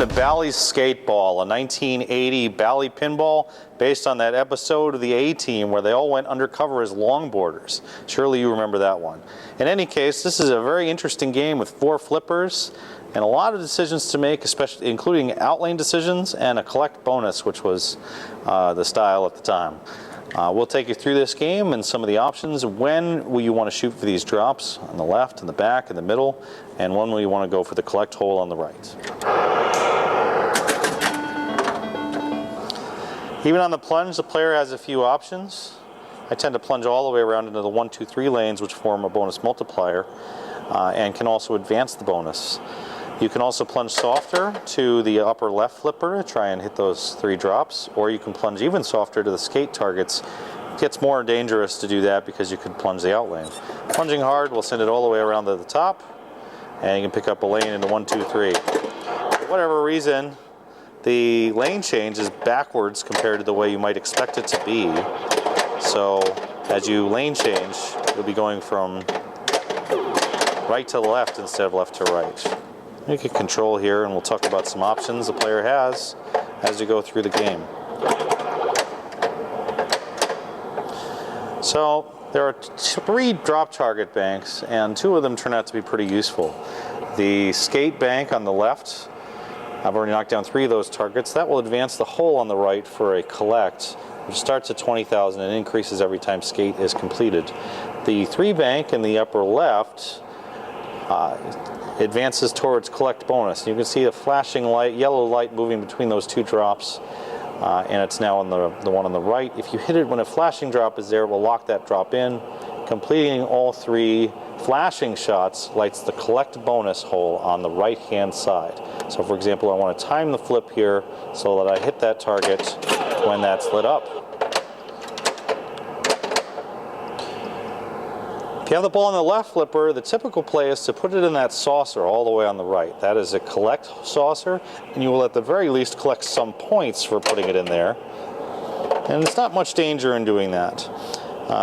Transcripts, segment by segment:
to Bally's Skateball, a 1980 Bally pinball based on that episode of the A-Team where they all went undercover as longboarders. Surely you remember that one. In any case, this is a very interesting game with 4 flippers and a lot of decisions to make, especially including outlane decisions and a collect bonus, which was the style at the time. We'll take you through this game and some of the options. When will you want to shoot for these drops? On the left, in the back, in the middle, and when will you want to go for the collect hole on the right? Even on the plunge, the player has a few options. I tend to plunge all the way around into the 1, 2, 3 lanes, which form a bonus multiplier, and can also advance the bonus. You can also plunge softer to the upper left flipper to try and hit those 3 drops, or you can plunge even softer to the skate targets. It gets more dangerous to do that because you could plunge the outlane. Plunging hard will send it all the way around to the top, and you can pick up a lane into 1, 2, 3. For whatever reason, the lane change is backwards compared to the way you might expect it to be. So as you lane change, you'll be going from right to left instead of left to right. You can control here, and we'll talk about some options the player has as you go through the game. So there are 3 drop target banks, and 2 of them turn out to be pretty useful. The skate bank on the left, I've already knocked down 3 of those targets. That will advance the hole on the right for a collect, which starts at 20,000 and increases every time skate is completed. The 3 bank in the upper left advances towards collect bonus. You can see a flashing light, yellow light moving between those 2 drops, and it's now on the one on the right. If you hit it when a flashing drop is there, it will lock that drop in. Completing all 3 flashing shots lights the collect bonus hole on the right hand side. So for example, I want to time the flip here so that I hit that target when that's lit up. If you have the ball on the left flipper, the typical play is to put it in that saucer all the way on the right. That is a collect saucer, and you will at the very least collect some points for putting it in there. And there's not much danger in doing that.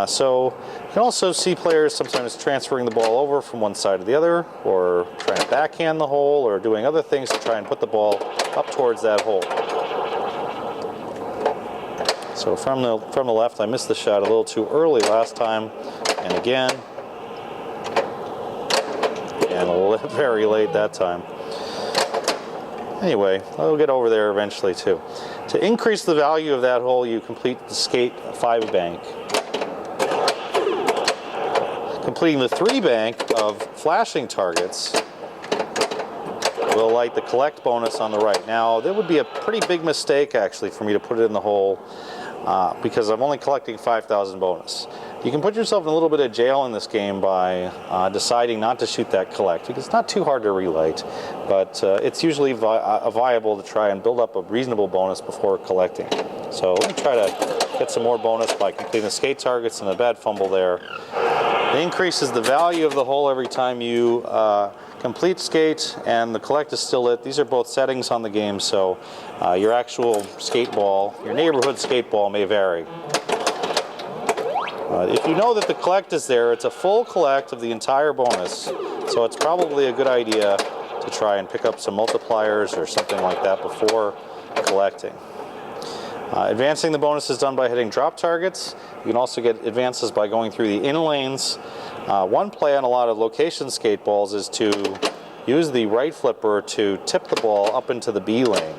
So you can also see players sometimes transferring the ball over from one side to the other, or trying to backhand the hole, or doing other things to try and put the ball up towards that hole. So from the left, I missed the shot a little too early last time, and again. And very late that time. Anyway, I'll get over there eventually too. To increase the value of that hole, you complete the skate 5 bank. Completing the 3 bank of flashing targets will light the collect bonus on the right. Now, that would be a pretty big mistake actually for me to put it in the hole because I'm only collecting 5,000 bonus. You can put yourself in a little bit of jail in this game by deciding not to shoot that collect, because it's not too hard to relight, but it's usually viable to try and build up a reasonable bonus before collecting. So let me try to get some more bonus by completing the skate targets, and a bad fumble there. It increases the value of the hole every time you complete skate, and the collect is still lit. These are both settings on the game, so your actual skate ball, your neighborhood skate ball may vary. If you know that the collect is there, it's a full collect of the entire bonus, so it's probably a good idea to try and pick up some multipliers or something like that before collecting. Advancing the bonus is done by hitting drop targets. You can also get advances by going through the in lanes. One play on a lot of location skate balls is to use the right flipper to tip the ball up into the B lane.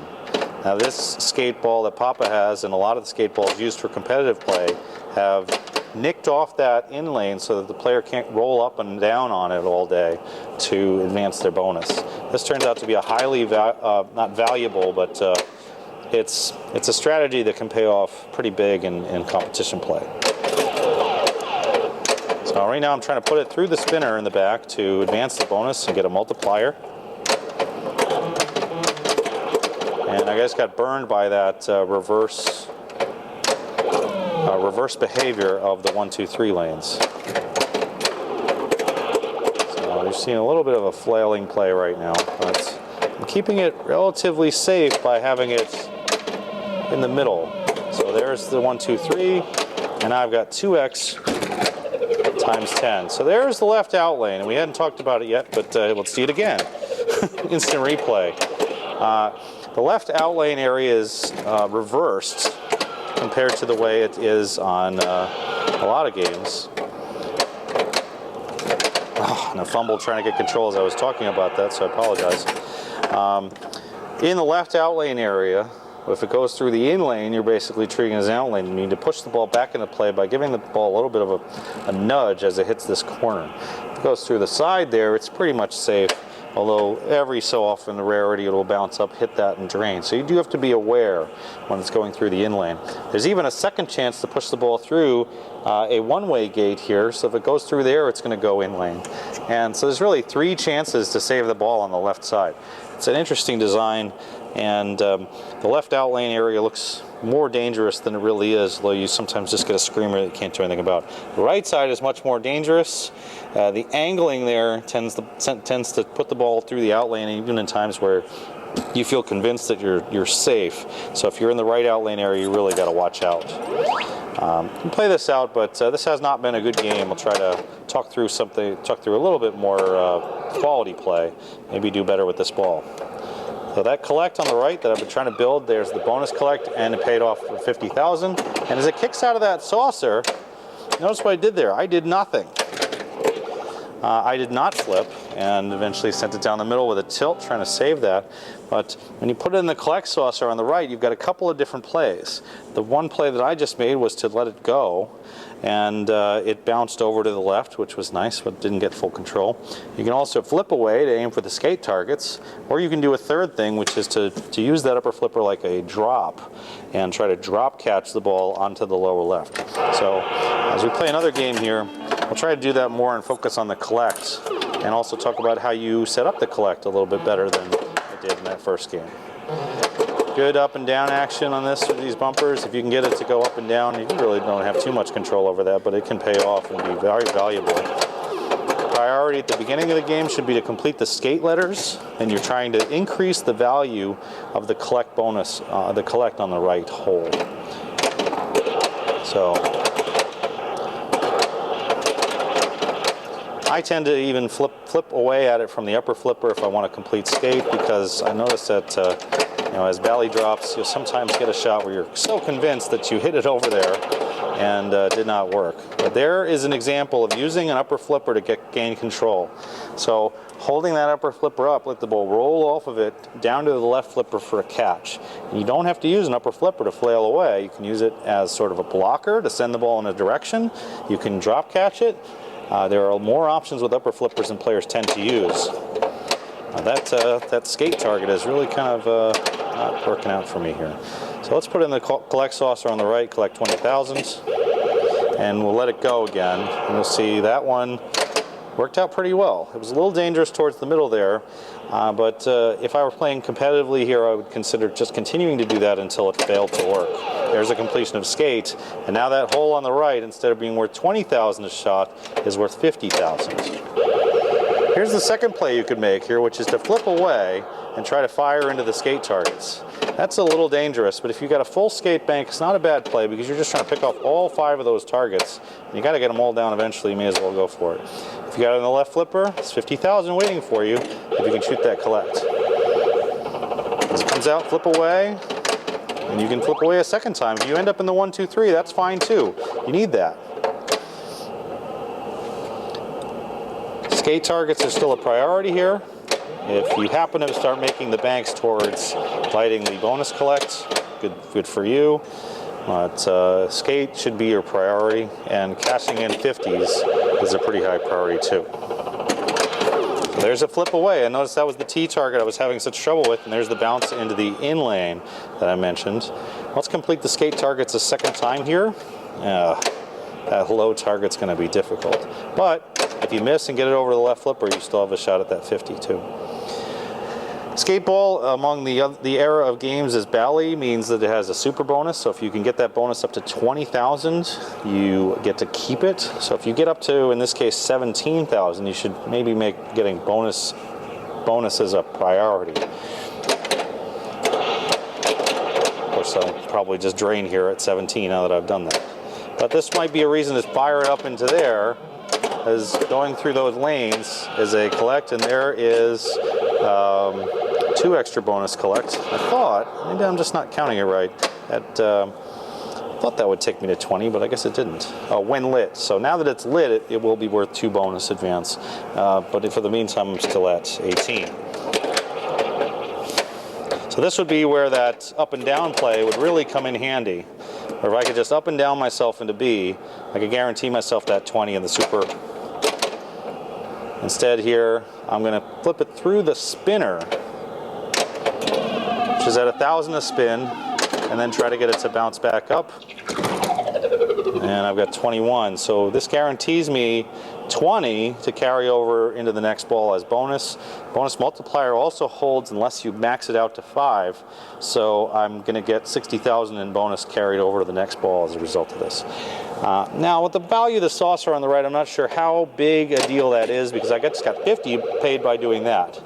Now this skate ball that Papa has, and a lot of the skate balls used for competitive play, have nicked off that in lane so that the player can't roll up and down on it all day to advance their bonus. This turns out to be a highly, not valuable, but it's a strategy that can pay off pretty big in competition play. So right now I'm trying to put it through the spinner in the back to advance the bonus and get a multiplier. And I guess got burned by that reverse behavior of the 1, 2, 3 lanes. So you're seeing a little bit of a flailing play right now, but I'm keeping it relatively safe by having it in the middle. So there's the 1, 2, 3, and I've got 2x times 10. So there's the left outlane, and we hadn't talked about it yet, but let's see it again. Instant replay. The left outlane area is reversed compared to the way it is on a lot of games. Oh, and I fumbled trying to get control as I was talking about that, so I apologize. In the left outlane area, if it goes through the in lane, you're basically treating it as an outlane. You need to push the ball back into play by giving the ball a little bit of a nudge as it hits this corner. If it goes through the side there, it's pretty much safe, although every so often, the rarity, it'll bounce up, hit that, and drain. So you do have to be aware when it's going through the in lane. There's even a second chance to push the ball through a one-way gate here, so if it goes through there, it's going to go in lane. And so there's really 3 chances to save the ball on the left side. It's an interesting design, and the left out lane area looks more dangerous than it really is, though you sometimes just get a screamer that you can't do anything about. The right side is much more dangerous. The angling there tends to put the ball through the out lane, even in times where you feel convinced that you're safe. So if you're in the right out lane area, you really got to watch out. You can play this out, but this has not been a good game. I'll try to talk through a little bit more quality play, maybe do better with this ball. So that collect on the right that I've been trying to build, there's the bonus collect, and it paid off for 50,000. And as it kicks out of that saucer, notice what I did there. I did nothing. I did not flip, and eventually sent it down the middle with a tilt, trying to save that. But when you put it in the collect saucer on the right, you've got a couple of different plays. The one play that I just made was to let it go, and it bounced over to the left, which was nice, but didn't get full control. You can also flip away to aim for the skate targets, or you can do a third thing, which is to use that upper flipper like a drop, and try to drop catch the ball onto the lower left. So as we play another game here, I'll try to do that more and focus on the collect, and also talk about how you set up the collect a little bit better than I did in that first game. Good up and down action on this with these bumpers. If you can get it to go up and down, you really don't have too much control over that, but it can pay off and be very valuable. Priority at the beginning of the game should be to complete the skate letters, and you're trying to increase the value of the collect bonus, the collect on the right hole. So I tend to even flip away at it from the upper flipper if I want to complete skate, because I notice that as Bally drops, you'll sometimes get a shot where you're so convinced that you hit it over there and did not work. But there is an example of using an upper flipper to gain control. So holding that upper flipper up, let the ball roll off of it down to the left flipper for a catch. And you don't have to use an upper flipper to flail away. You can use it as sort of a blocker to send the ball in a direction. You can drop catch it. There are more options with upper flippers than players tend to use. That skate target is really kind of not working out for me here. So let's put in the collect saucer on the right, collect 20,000, and we'll let it go again. And you'll see that one worked out pretty well. It was a little dangerous towards the middle there, but if I were playing competitively here, I would consider just continuing to do that until it failed to work. There's a completion of skate, and now that hole on the right, instead of being worth 20,000 a shot, is worth 50,000. Here's the second play you could make here, which is to flip away and try to fire into the skate targets. That's a little dangerous, but if you've got a full skate bank, it's not a bad play, because you're just trying to pick off all 5 of those targets, and you got to get them all down eventually. You may as well go for it. If you got it on the left flipper, it's 50,000 waiting for you if you can shoot that collect. As it comes out, flip away, and you can flip away a second time. If you end up in the 1, 2, 3, that's fine too. You need that. Skate targets are still a priority here. If you happen to start making the banks towards fighting the bonus collect, good for you. But skate should be your priority, and cashing in 50s is a pretty high priority too. There's a flip away. I noticed that was the T target I was having such trouble with, and there's the bounce into the in lane that I mentioned. Let's complete the skate targets a second time here. That low target's going to be difficult. But if you miss and get it over the left flipper, you still have a shot at that 50 too. Skateball, among the era of games as Bally, means that it has a super bonus. So if you can get that bonus up to 20,000, you get to keep it. So if you get up to, in this case, 17,000, you should maybe make getting bonus as a priority. Of course, I'll probably just drain here at 17 now that I've done that. But this might be a reason to fire it up into there, as going through those lanes is a collect, and there is 2 extra bonus collects. I thought, maybe I'm just not counting it right, that I thought that would take me to 20, but I guess it didn't. Oh, when lit. So now that it's lit, it will be worth 2 bonus advance. But for the meantime, I'm still at 18. So this would be where that up and down play would really come in handy. Or if I could just up and down myself into B, I could guarantee myself that 20 in the super. Instead here, I'm going to flip it through the spinner, which is at 1,000 a spin, and then try to get it to bounce back up. And I've got 21. So this guarantees me 20 to carry over into the next ball as bonus. Bonus multiplier also holds unless you max it out to 5. So I'm going to get 60,000 in bonus carried over to the next ball as a result of this. Now with the value of the saucer on the right, I'm not sure how big a deal that is because I just got 50 paid by doing that.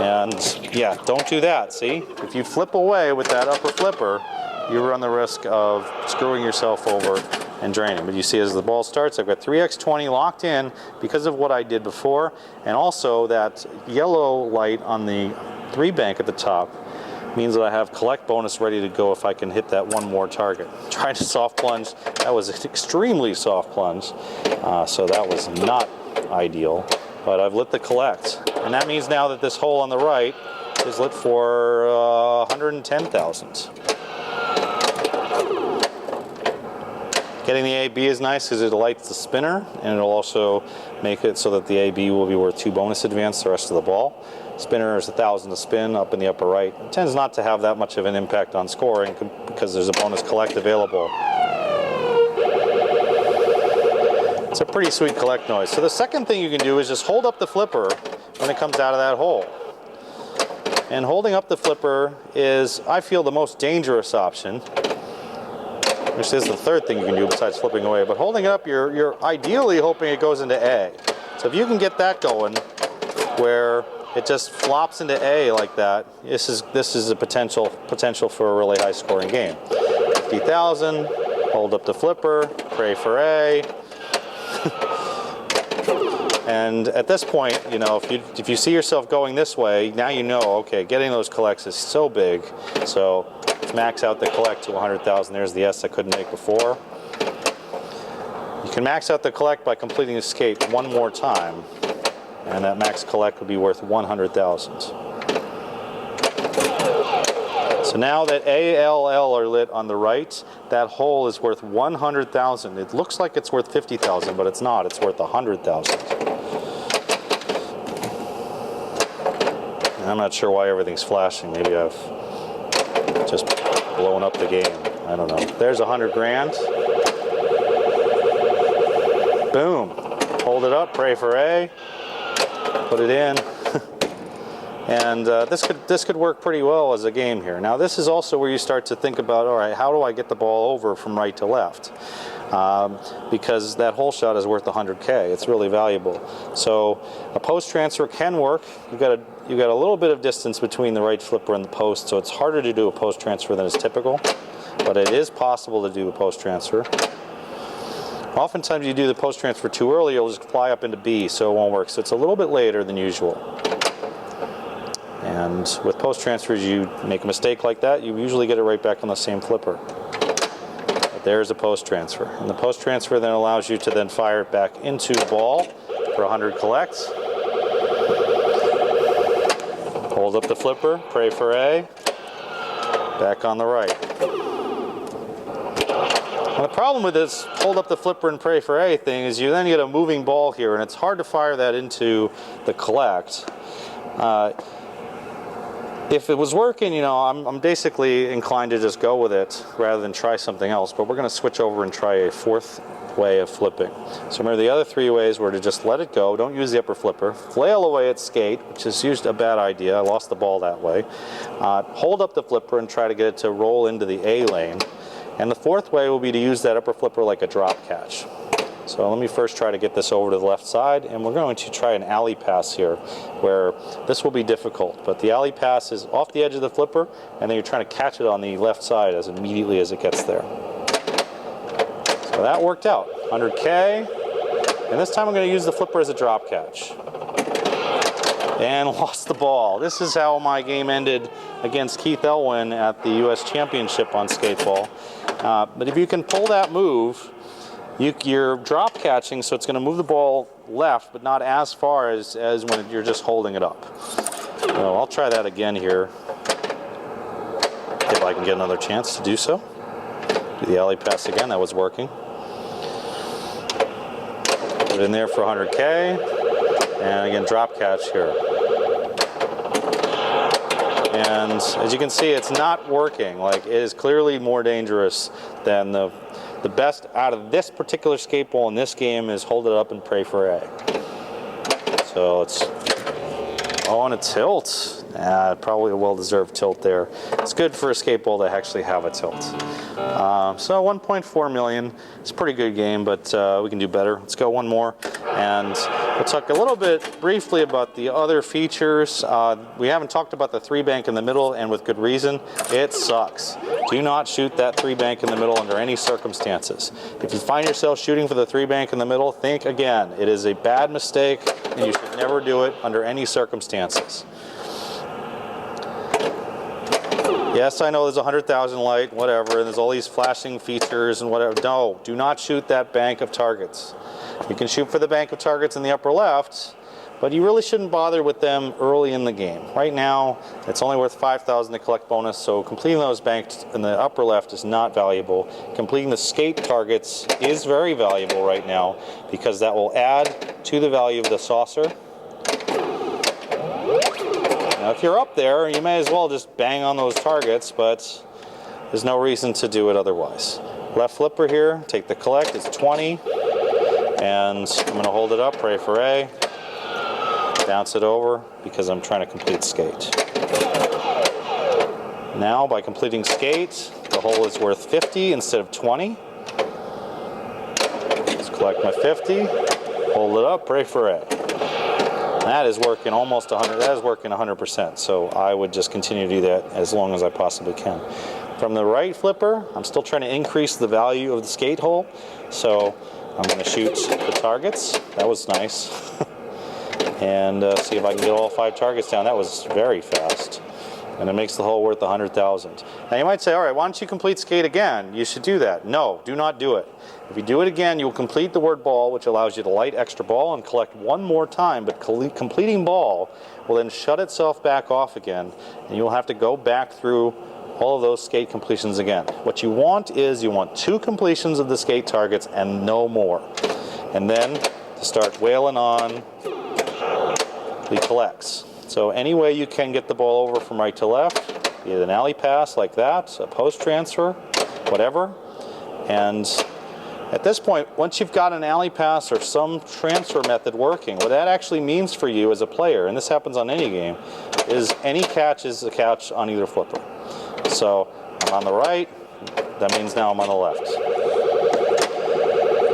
And yeah, don't do that, see? If you flip away with that upper flipper, you run the risk of screwing yourself over and draining. But you see as the ball starts, I've got 3x20 locked in because of what I did before, and also that yellow light on the 3 bank at the top means that I have collect bonus ready to go if I can hit that one more target. Trying to soft plunge, that was an extremely soft plunge, so that was not ideal, but I've lit the collect. And that means now that this hole on the right is lit for 110,000. Getting the AB is nice because it lights the spinner, and it'll also make it so that the AB will be worth 2 bonus advance the rest of the ball. Spinner is 1,000 to spin up in the upper right. It tends not to have that much of an impact on scoring because there's a bonus collect available. It's a pretty sweet collect noise. So the second thing you can do is just hold up the flipper when it comes out of that hole. And holding up the flipper is, I feel, the most dangerous option. Which is the third thing you can do besides flipping away. But holding it up, you're ideally hoping it goes into A. So if you can get that going, where it just flops into A like that, this is a potential for a really high scoring game. 50,000, hold up the flipper, pray for A. And at this point, you know, if you see yourself going this way, now you know, okay, getting those collects is so big. So max out the collect to 100,000. There's the S I couldn't make before. You can max out the collect by completing the skate one more time, and that max collect would be worth 100,000. So now that A, L, L are lit on the right, that hole is worth 100,000. It looks like it's worth 50,000, but it's not. It's worth 100,000. I'm not sure why everything's flashing. Maybe I've just blowing up the game. I don't know. There's 100 grand. Boom. Hold it up, pray for A, put it in. And this could work pretty well as a game here. Now this is also where you start to think about, all right, how do I get the ball over from right to left? Because that hole shot is worth 100K. It's really valuable. So a post transfer can work. You've got a little bit of distance between the right flipper and the post, so it's harder to do a post transfer than is typical, but it is possible to do a post transfer. Oftentimes you do the post transfer too early, you'll just fly up into B, so it won't work. So it's a little bit later than usual. And with post transfers, you make a mistake like that, you usually get it right back on the same flipper. There's a post transfer. And the post transfer then allows you to then fire it back into the ball for 100 collects. Hold up the flipper, pray for A, back on the right. Now the problem with this hold up the flipper and pray for A thing is you then get a moving ball here, and it's hard to fire that into the collect. If it was working, you know, I'm basically inclined to just go with it rather than try something else, but we're going to switch over and try a fourth way of flipping. So remember, the other 3 ways were to just let it go, don't use the upper flipper, flail away at skate, which is usually a bad idea, I lost the ball that way, hold up the flipper and try to get it to roll into the A lane, and the fourth way will be to use that upper flipper like a drop catch. So let me first try to get this over to the left side, and we're going to try an alley pass here, where this will be difficult, but the alley pass is off the edge of the flipper, and then you're trying to catch it on the left side as immediately as it gets there. So that worked out, 100K, and this time I'm going to use the flipper as a drop catch. and lost the ball. This is how my game ended against Keith Elwin at the U.S. Championship on Skateball. But if you can pull that move, you're drop catching, so it's going to move the ball left, but not as far as when you're just holding it up. So I'll try that again here, if I can get another chance to do so. Do the alley pass again, that was working. Put it in there for 100K, and again, drop catch here. And as you can see, it's not working. Like, it is clearly more dangerous than the best out of this particular skateball in this game is hold it up and pray for A. So it's, oh, and a tilt. Probably a well-deserved tilt there. It's good for a skateball to actually have a tilt. So 1.4 million. It's a pretty good game, but we can do better. Let's go one more. And we'll talk a little bit briefly about the other features. We haven't talked about the 3-bank in the middle, and with good reason. It sucks. Do not shoot that 3-bank in the middle under any circumstances. If you find yourself shooting for the 3-bank in the middle, think again. It is a bad mistake, and you should never do it under any circumstances. Yes, I know there's 100,000 light, whatever, and there's all these flashing features and whatever. No, do not shoot that bank of targets. You can shoot for the bank of targets in the upper left, but you really shouldn't bother with them early in the game. Right now, it's only worth 5,000 to collect bonus, so completing those banks in the upper left is not valuable. Completing the skate targets is very valuable right now because that will add to the value of the saucer. Now, if you're up there, you may as well just bang on those targets, but there's no reason to do it otherwise. Left flipper here, take the collect, it's 20, and I'm going to hold it up, pray for A, bounce it over, because I'm trying to complete skate. Now, by completing skate, the hole is worth 50 instead of 20. Let's collect my 50, hold it up, pray for A. That is working almost 100. That is working 100%. So I would just continue to do that as long as I possibly can. From the right flipper, I'm still trying to increase the value of the skate hole. So I'm going to shoot the targets. That was nice. And see if I can get all 5 targets down. That was very fast. And it makes the hole worth 100,000. Now you might say, all right, why don't you complete skate again? You should do that. No, do not do it. If you do it again, you will complete the word ball, which allows you to light extra ball and collect one more time, but completing ball will then shut itself back off again, and you'll have to go back through all of those skate completions again. What you want is you want 2 completions of the skate targets and no more. And then to start whaling on the collects. So any way you can get the ball over from right to left, be it an alley pass like that, a post transfer, whatever. And at this point, once you've got an alley pass or some transfer method working, what that actually means for you as a player, and this happens on any game, is any catch is a catch on either flipper. So I'm on the right, that means now I'm on the left.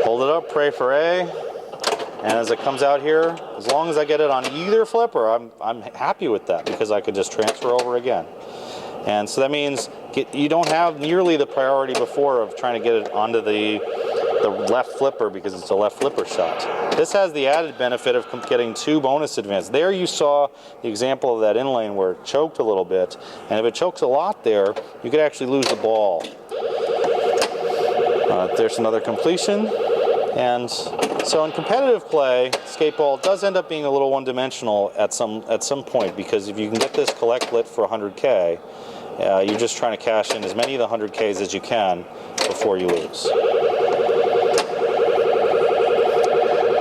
Hold it up, pray for A. And as it comes out here, as long as I get it on either flipper, I'm happy with that because I could just transfer over again. And so that means you don't have nearly the priority before of trying to get it onto the left flipper because it's a left flipper shot. This has the added benefit of getting 2 bonus advances. There you saw the example of that in-lane where it choked a little bit. And if it chokes a lot there, you could actually lose the ball. There's another completion. And so in competitive play, skateball does end up being a little one-dimensional at some point because if you can get this collect lit for 100K, you're just trying to cash in as many of the 100Ks as you can before you lose.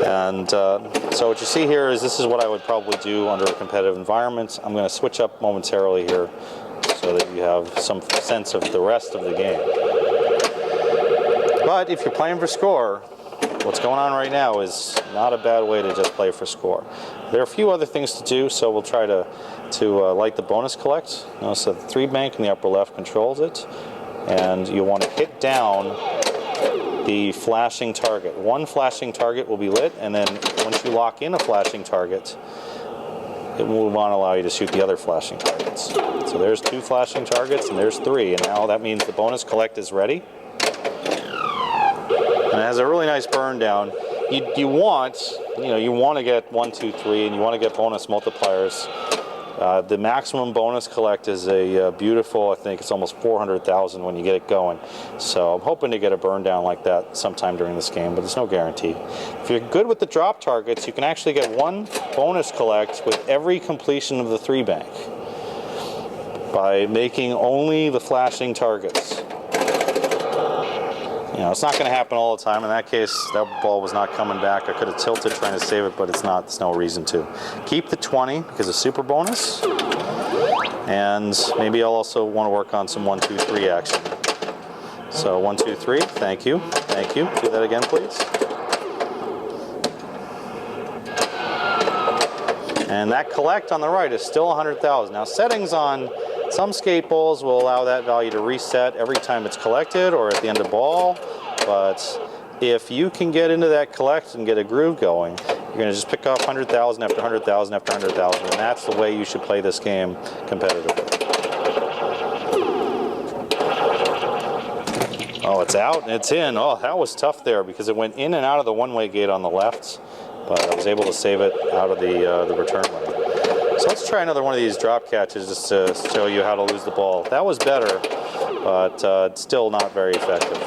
And so what you see here is this is what I would probably do under a competitive environment. I'm going to switch up momentarily here so that you have some sense of the rest of the game. But if you're playing for score, what's going on right now is not a bad way to just play for score. There are a few other things to do, so we'll try to light the bonus collect. Notice that the 3-bank in the upper left controls it, and you want to hit down the flashing target. One flashing target will be lit, and then once you lock in a flashing target, it will want to allow you to shoot the other flashing targets. So there's 2 flashing targets, and there's 3, and now that means the bonus collect is ready. And it has a really nice burn down. you want to get 1, 2, 3, and you want to get bonus multipliers. The maximum bonus collect is a beautiful, I think it's almost 400,000 when you get it going. So I'm hoping to get a burn down like that sometime during this game, but there's no guarantee. If you're good with the drop targets, you can actually get 1 bonus collect with every completion of the 3 bank by making only the flashing targets. You know, it's not going to happen all the time. In that case, that ball was not coming back. I could have tilted trying to save it, but it's not. There's no reason to. Keep the 20 because of super bonus. And maybe I'll also want to work on some 1, 2, 3 action. So 1, 2, 3. Thank you. Thank you. Do that again, please. And that collect on the right is still 100,000. Now, settings on some skate balls will allow that value to reset every time it's collected or at the end of ball, but if you can get into that collect and get a groove going, you're going to just pick off 100,000 after 100,000 after 100,000, and that's the way you should play this game competitively. Oh, it's out and it's in. Oh, that was tough there because it went in and out of the one-way gate on the left, but I was able to save it out of the return lane. So let's try another one of these drop catches just to show you how to lose the ball. That was better, but still not very effective.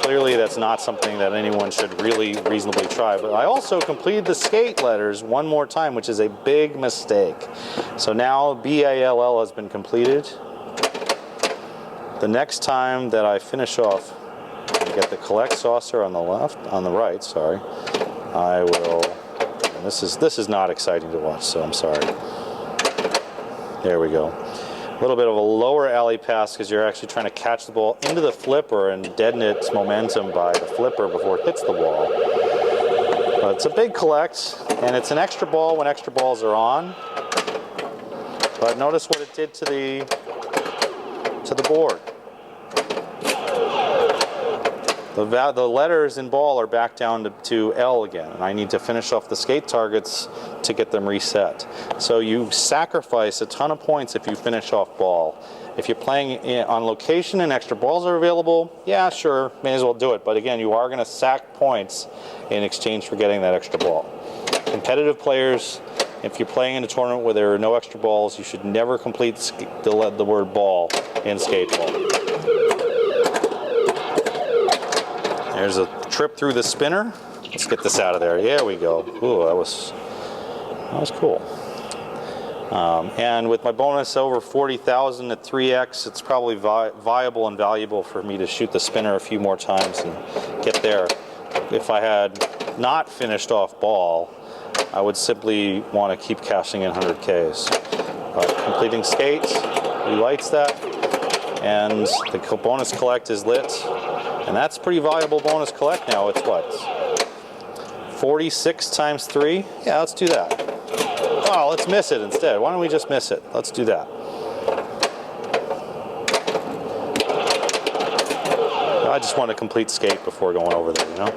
Clearly that's not something that anyone should really reasonably try. But I also completed the skate letters one more time, which is a big mistake. So now BALL has been completed. The next time that I finish off and get the collect saucer on the right, sorry, I will. This is not exciting to watch, so I'm sorry. There we go. A little bit of a lower alley pass because you're actually trying to catch the ball into the flipper and deaden its momentum by the flipper before it hits the wall. But it's a big collect, and it's an extra ball when extra balls are on. But notice what it did to the board. The letters in ball are back down to L again, and I need to finish off the skate targets to get them reset. So you sacrifice a ton of points if you finish off ball. If you're playing on location and extra balls are available, yeah, sure, may as well do it. But again, you are going to sack points in exchange for getting that extra ball. Competitive players, if you're playing in a tournament where there are no extra balls, you should never complete the word ball in Skateball. There's a trip through the spinner. Let's get this out of there. There we go. Ooh, that was cool. And with my bonus over 40,000 at 3x, it's probably viable and valuable for me to shoot the spinner a few more times and get there. If I had not finished off ball, I would simply want to keep cashing in 100Ks. But completing skate relights that, and the bonus collect is lit. And that's pretty valuable bonus collect now. It's what? 46 times 3? Yeah, let's do that. Oh, let's miss it instead. Why don't we just miss it? Let's do that. I just want to complete skate before going over there, you know?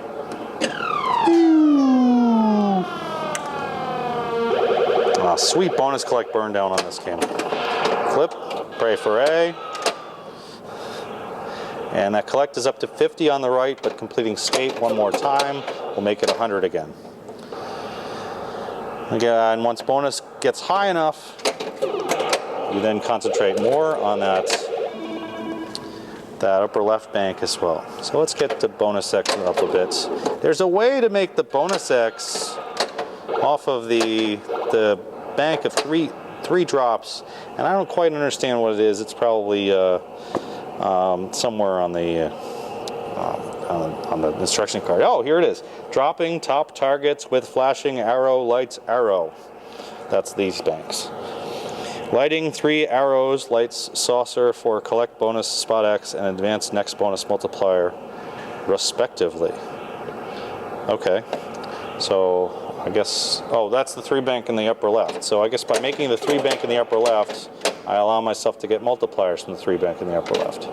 Oh, sweet bonus collect burn down on this game. Flip, pray for A. And that collect is up to 50 on the right, but completing skate one more time will make it 100 again. Again, once bonus gets high enough, you then concentrate more on that upper left bank as well. So let's get the bonus X up a bit. There's a way to make the bonus X off of the bank of three drops, and I don't quite understand what it is. It's probably somewhere on the instruction card. Oh, here it is. Dropping top targets with flashing arrow lights arrow. That's these banks. Lighting 3 arrows lights saucer for collect bonus spot X and advance next bonus multiplier, respectively. Okay, so I guess, oh, that's the 3 bank in the upper left. So I guess by making the 3 bank in the upper left, I allow myself to get multipliers from the 3 bank in the upper left.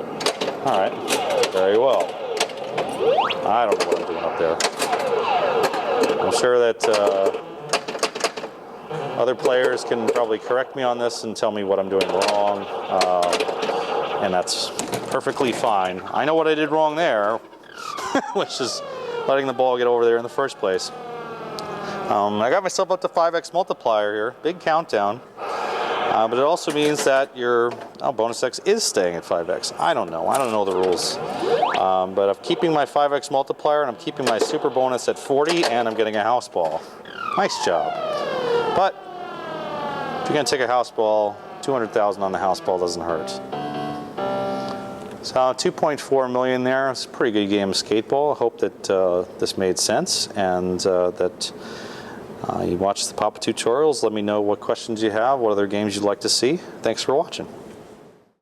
All right, very well. I don't know what I'm doing up there. I'm sure that other players can probably correct me on this and tell me what I'm doing wrong, and that's perfectly fine. I know what I did wrong there, which is letting the ball get over there in the first place. I got myself up to 5x multiplier here, big countdown. But it also means that your bonus X is staying at 5x. I don't know the rules. But I'm keeping my 5x multiplier and I'm keeping my super bonus at 40 and I'm getting a house ball. Nice job. But if you're gonna take a house ball, 200,000 on the house ball doesn't hurt. So 2.4 million there. It's a pretty good game of Skateball. I hope that this made sense and that you watch the Papa tutorials. Let me know what questions you have, what other games you'd like to see. Thanks for watching.